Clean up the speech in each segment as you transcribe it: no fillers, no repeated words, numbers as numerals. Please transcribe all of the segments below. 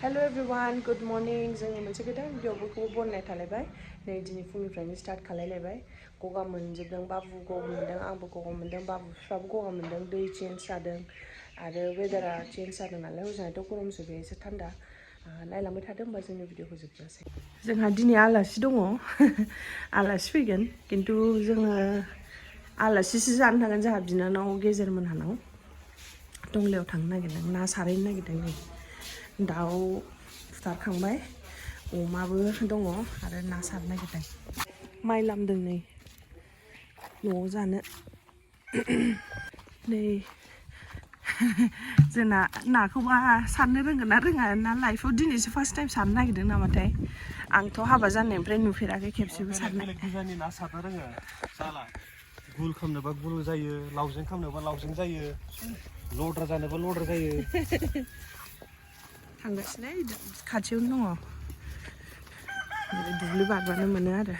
hello everyone good morning जोङो मोनसे गोदान भिडिअ'फोरखौ बनायनाय थालायबाय नै दिनै फुंनिफ्रायनो स्टार्ट खालायलायबाय गगा मोनजोबदों बाबु गगा मोनदों आंबो गगा मोनदों बाबु बिफाबो गगा मोनदों दै चेन्ज जादों आरो वेदारा चेन्ज जादों नालाय हजोंहायथ' गरमसो बे एसे थान्दा नायलांबाय थादों होमबा जोंनि भिडिअ'खौ जोबनोसै जोंहा दिनै आलासि दङ आलासि फैगोन खिन्थु जोङो आलासिसो जानो थांगोन जोंहा बिनानाव गेजेर मोनहानाव टंलायाव थांनो नागिरदों ना सारहैनो नागिरदों नै दाउ फुथारखांबाय अमाबो दङ आरो ना सारनो नागिरदों माइ लामदों नै न'आव जानो नै जोंना नाखौबा सारनो रोंगोन ना रोङा ना लाइफआव दिनैसो फार्स्ट टाइम सारनो नागिरदों नामाथाय आंथ' हाबा जानायनिफ्राय नुफेराखै खेबसेबो सारनाय गोजाननि ना सारनो रोङो जाला गुल खालामनोबा गुल जायो लावजें खालामनोबा लावजें जायो लद्रा जानोबा लद्रा जायो थांगासिनो खाथियावनो दङ दुब्लि बारबानो मोनो आरो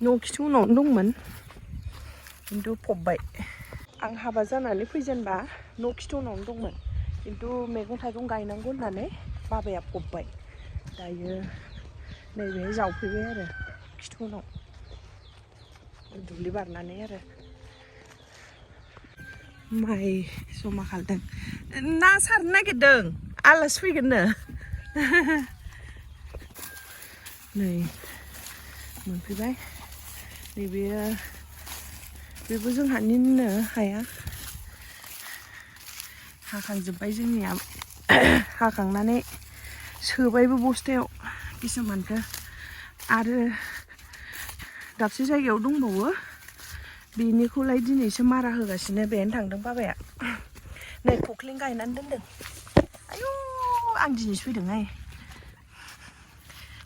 न' खिथु उनावनो दंमोन खिन्थु फबबाय आं हाबा जानानै फैजेनबा न' खिथु उनावनो दंमोन खिन्थु मैगं थाइगं गायनांगौ होननानै बाबाया फबबाय दायो नैबे जावफैबाय आरो खिथु उनाव दुब्लि बारनानै आरो माइ जमा खालामदों ना सारनो नागिरदों आलासि फैगोननो नै मोनफैबाय बेबो जोंहानिनो हाया हाखांजोब्बाय जोंनिया हाखांनानै सोबायबो बस्थायाव किसुमानखौ आरो दाबसे जायगायाव दंबावो बेनिखौलाय दिनैसो मारा होगासिनो बेहायनो थांदों बाबाया नै खख्लिं गायनानै दोनदों आयु आं दिनैसो फैदोंहाय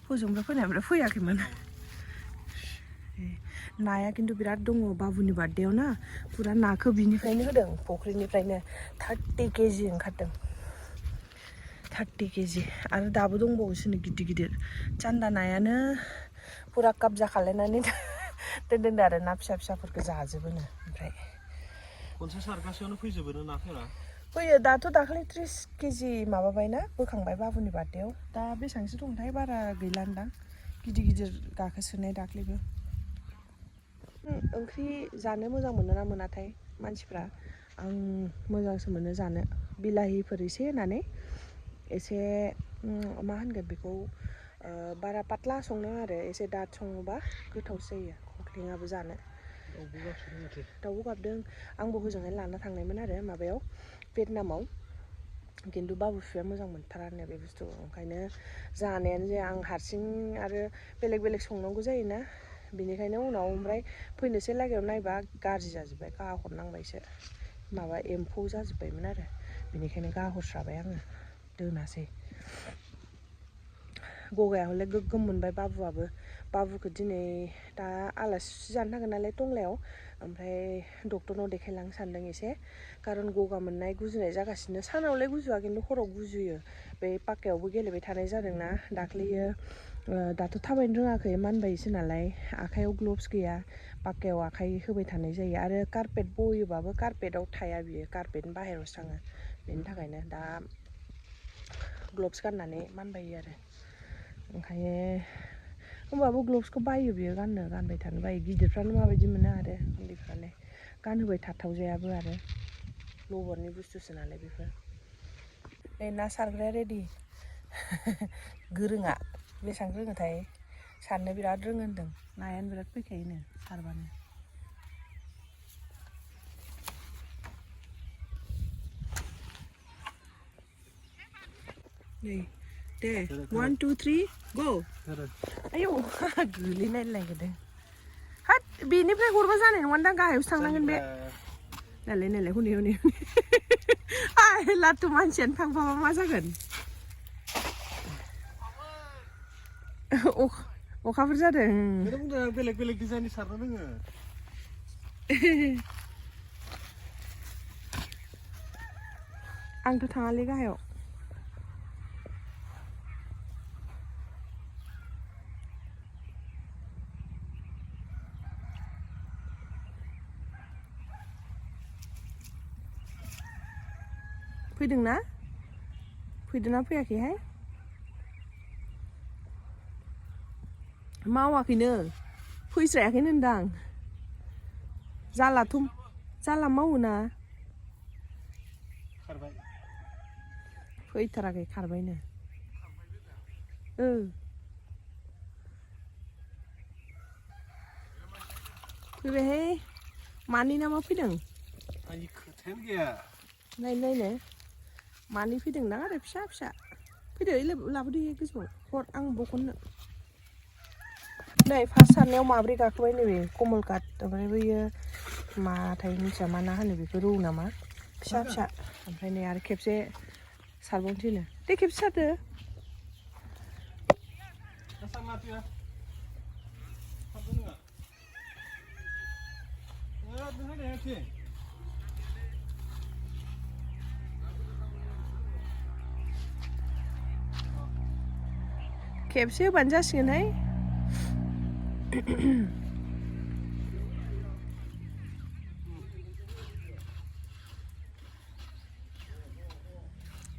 हजोंनिफ्राय फैनायनिफ्राय फैयाखैमोन नाया खिन्थु बिराद दङ बाबुनि बार्थडेआव ना फुरा नाखौ बिनिफ्रायनो होदों फुख्रिनिफ्रायनो 30 केजि ओंखारदों 30 केजि आरो दाबो दंबावोसोनो गिदिर गिदिर चान्दा नायानो फुरा काबजा खालायनानै दोनदों आरो ना फिसा फिसाफोरखौ जाजोबोनो ओमफ्राय खनसे सारगासेयावनो फैजोबोनो नाफोरा फैयो दाथ' दाखालि 30 केजि माबाबायना बोखांबाय बाबुनि बार्थडेआव दा बेसेबांसो दंथाय बारा गैलानदां गिदिर गिदिर गाखोसोनाय दाख्लैबो ओंख्रि जानो मोजां मोनो ना मोनाथाय मानसिफ्रा आं मोजांसो मोनो जानो बिलाहिफोर एसे होनानै एसे मा होनगोन बेखौ बारा पातला संनो आरो एसे दाद सङोबा गोथावसो जायो खख्लिङाबो जानो दाउबो गाबदों आंबो हजोंहाय लाना थांनायमोन आरो माबायाव भियेटनामाव खिन्थु बाबु फिसाया मोजां मोनथारानो बे बुस्थुखौ ओंखायनो जानायानो जाया आं हारसिं आरो बेलेग बेलेग संनांगौ जायोना बेनिखायनो उनाव ओमफ्राय फैनोसै लागायाव नायबा गाज्रि जाजोब्बाय गाहरनांबायसो माबा एम्फौ जाजोब्बायमोन आरो बेनिखायनो गाहरस्राबाय आङो दोनासै गगाया हले गोग्गोम मोनबाय बाबुखौ दिनै दा आलासि जानो थांगोन नालाय टंलायाव ओमफ्राय डक्टरनाव देखायलांनो सानदों एसे खारन गगा मोननाय गुजुनाय जागासिनो सानावलाय गुजुआ खिन्थु हराव गुजुयो बे पाक्कायावबो गेलेबाय थानाय जादोंना दाख्लैयो दाथ' थाबायनो रोङाखै मानबायसो नालाय आखाइयाव ग्लभ्स गैया पाक्कायाव आखाइ होबाय थानाय जायो आरो कारपेट बयोबाबो कारपेटआव थाया बियो कारपेटनि बाहेरायावसो थाङो बेनि थाखायनो दा ग्लभ्स गाननानै मानबायो आरो ओंखायनो होमबाबो ग्लभ्सखौ बायो बियो गानबाय थानो बायो गिदिरफ्रानो माबायदि मोनो आरो उन्दैफ्रालाय गानहोबाय थाथावजायाबो आरो लबरनि बुस्थुसो नालाय बेफोर नै ना सारग्राया रेडि गोरोङा बेसेबां रोङोथाय सारनो बिराद रोङो होनदों नायानो बिराद फैखायोनो सारबानो नै दे 1 2 3 गो आयौ गोलैनाय नागिरदों हाट बेनिफ्राय हरबा जानाय नङादां गाहायावसो थांनांगोन बे नायलाय हनै लाथु मानसियानो थांफाबा मा जागोन अखाफोर जादों बेलेग बेलेग डिजाइननि सारनो रोङो आंथ' थाङालै गाहायाव फैदोंना फैयाखैहाय मावाखैनो फैस्रायाखैनो होनदां जाला मावो ना खारबाय फैथाराखै खारबायनो फैबायहाय मानि नामा फैदों आंनि खोथायानो गैया नायनो मानि फैदों ना आरो फिसा फिसा फैदो लाबोदो गोजौआव हर आं बखननो नै फार्स्ट सारनायाव माब्रै गाखोबाय नैबे कमल काट ओमफ्राय बैयो माथाय मिथिया मा ना होनो बेखौ रौ नामा फिसा फिसा ओमफ्राय नै आरो खेबसे सारबावनोसैनो दे खेबसे सारदो खेबसे होबानो जासिगोनहाय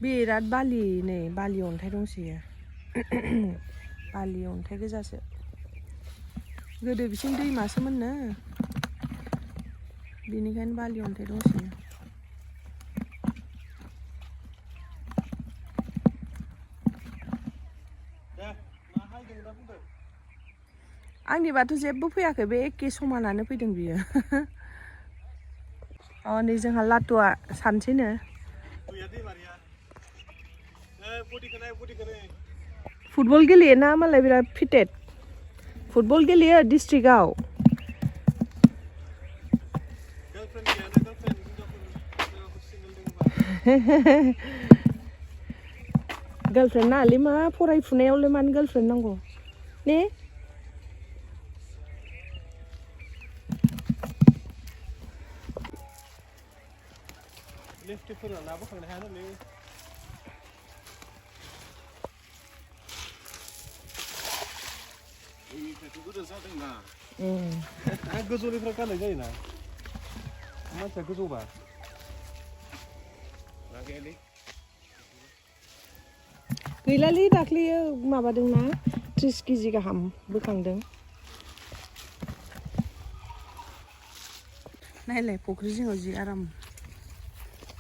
बिराद बालि नै बालि अन्थाइ दंसोयो बालि अन्थाइ गोजासो गोदो बिथिं दैमासोमोननो बेनिखायनो बालि अन्थाइ दंसोयो आंनिबाथ' जेबो फैयाखै बे एखे समानानो फैदों बियो नै जोंहा लाटुआ सानसैनो फुटबल गेलेयोना मालाय बिराद फिटेड फुटबल गेलेयो डिस्ट्रिक्टआव गार्लफ्रेन्ड नाङालै मा फरायफुनायावलाय मानो गार्लफ्रेन्ड नांगौ ने लेफ्टिफोरा ना बोखांनो हायालै गोजौनिफ्राय गाननाय जायोना मानसिया गोजौबा गैलालै दाख्लैयो माबादोंना 30 केजि गाहाम बोखांदों नायलाय फुख्रि जिङाव जि आराम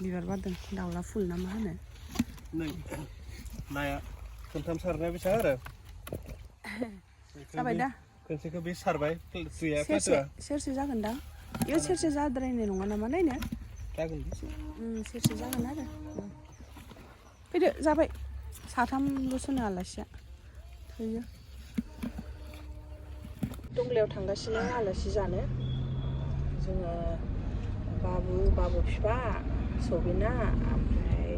बिबार बारदों दाउला फुल ना मा होनो नै नाया खनथाम सारनाया बेसेबां आरो जाबाय दा खनसेखौ बे सारबाय दैया सेरसे जागोन दां इयो सेरसे जाद्रायनाय नङा नामा नायनो जागोन सेरसे जागोन आरो फैदो जाबाय साथामल'सोनो आलासिया थैयो टंलायाव थांगासिनो आलासि जानो जोङो बाबु फिफा सबिना ओमफ्राय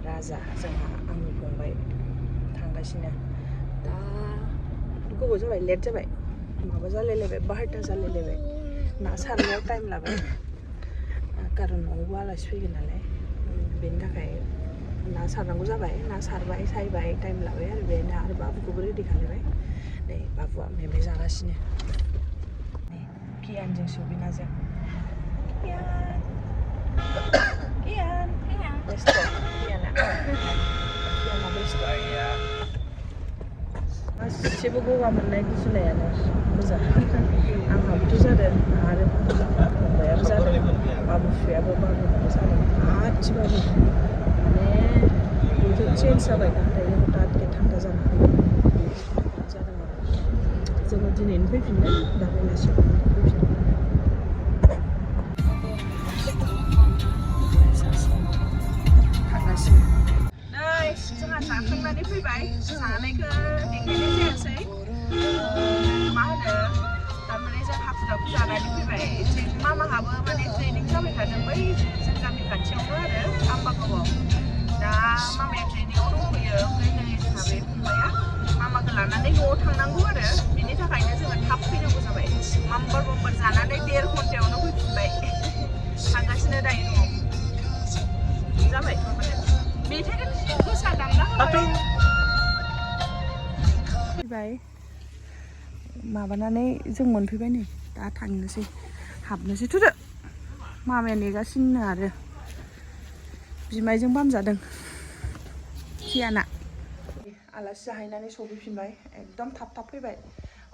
राजा जोंहा आंनि फंबाय थांगासिनो दा गोबाव जाबाय लेट जाबाय माबा जालायलायबाय 12ता जालायलायबाय ना सारनायाव टाइम लाबाय कारन न'आवबो आलासि फैगोन नालाय बेनि थाखाय ना सारनांगौ जाबाय ना सारबाय सायबाय टाइम लाबाय आरो बेनो आरो बाबुखौबो रेडि खालामबाय नै बाबुआ मेमे जागासिनो नै कियानजों सबिनाजों कियान बेस्थ' कियाना बेस्थ' गासिबो गगा मोननाय गुजुनायानो मोजां आंहाबोथ' जादों आरो फंबायाबो जादों बाबु फिसायाबो बाबुनाबो जादों गासिबाबो माने बोथोर चेन्ज जाबाय ना दायो हथातके थान्दा जाना होयो जादों आरो जोङो दिनैनो फैफिनदों दा बेलासियाव फैफिनदों थांगासिनो नै जोंहा जाखांनानै फैबाय जानायखौ देखायनाय जायासै मा होनो थारमाने जों हाखु दाखु जानानै फैबाय मामाहाबो माने ट्रेनिं जाबाय थादों बै जों गामि खाथियावनो आरो आम्बागावआव दा मामाया ट्रेनिंआव दंफैयो ओमफ्राय नै जोंहा बे फंबाया मामाखौ लानानै न'आव थांनांगौ आरो बिनि थाखायनो जोङो थाब फैनांगौ जाबाय माम्बार जानानै 1.5 घन्टायावनो फैफिनबाय थांगासिनो दायो न'आव जाबाय माने मेथाइखौ गोसा दामना होबाय फैबाय माबानानै जों मोनफैबाय नै दा थांनोसै हाबनोसै थुदो मामाया नेगासिनो आरो बिमायजों बामजादों कियाना आलासि जाहैनानै सफैफिनबाय एकदम थाब फैबाय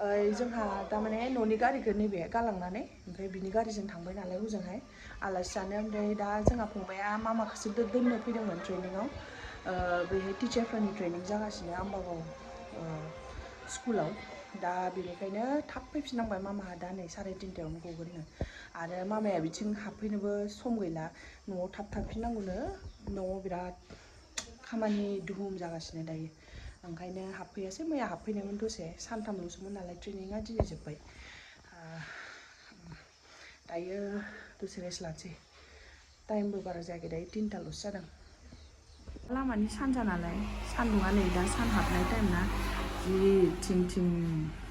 जोंहा थारमाने न'नि गारिखौ नैबे गालांनानै ओमफ्राय बिनि गारिजों थांबाय नालाय हजोंहाय आलासि जानो ओमफ्राय दा जोंहा फंबाया मामाखौसो दोननो फैदोंमोन ट्रेनिङाव बेहाय टिचारफोरनि ट्रेनिं जागासिनो आम्बागाव स्कुलाव दा बेनिखायनो थाब फैफिननांबाय मामाहा दा नै 3:30 गगोननो आरो मामाया बिथिं हाबफैनोबो सम गैला न'आव थाब थांफिननांगौनो न'आव बिराद खामानि दुहुम जागासिनो दायो ओंखायनो हाबफैयासै मैया हाबफैनायमोन दसे सानथामल'सोमोन नालाय ट्रेनिङा दिनै जोब्बाय दायो दसे रेस्ट लानोसै टाइमबो बारा जायाखै दायो 3टाल'सो जादों लामानि सानजा नालाय सान्दुङा नै दा सान हाबनाय टाइम ना जि थिं थिं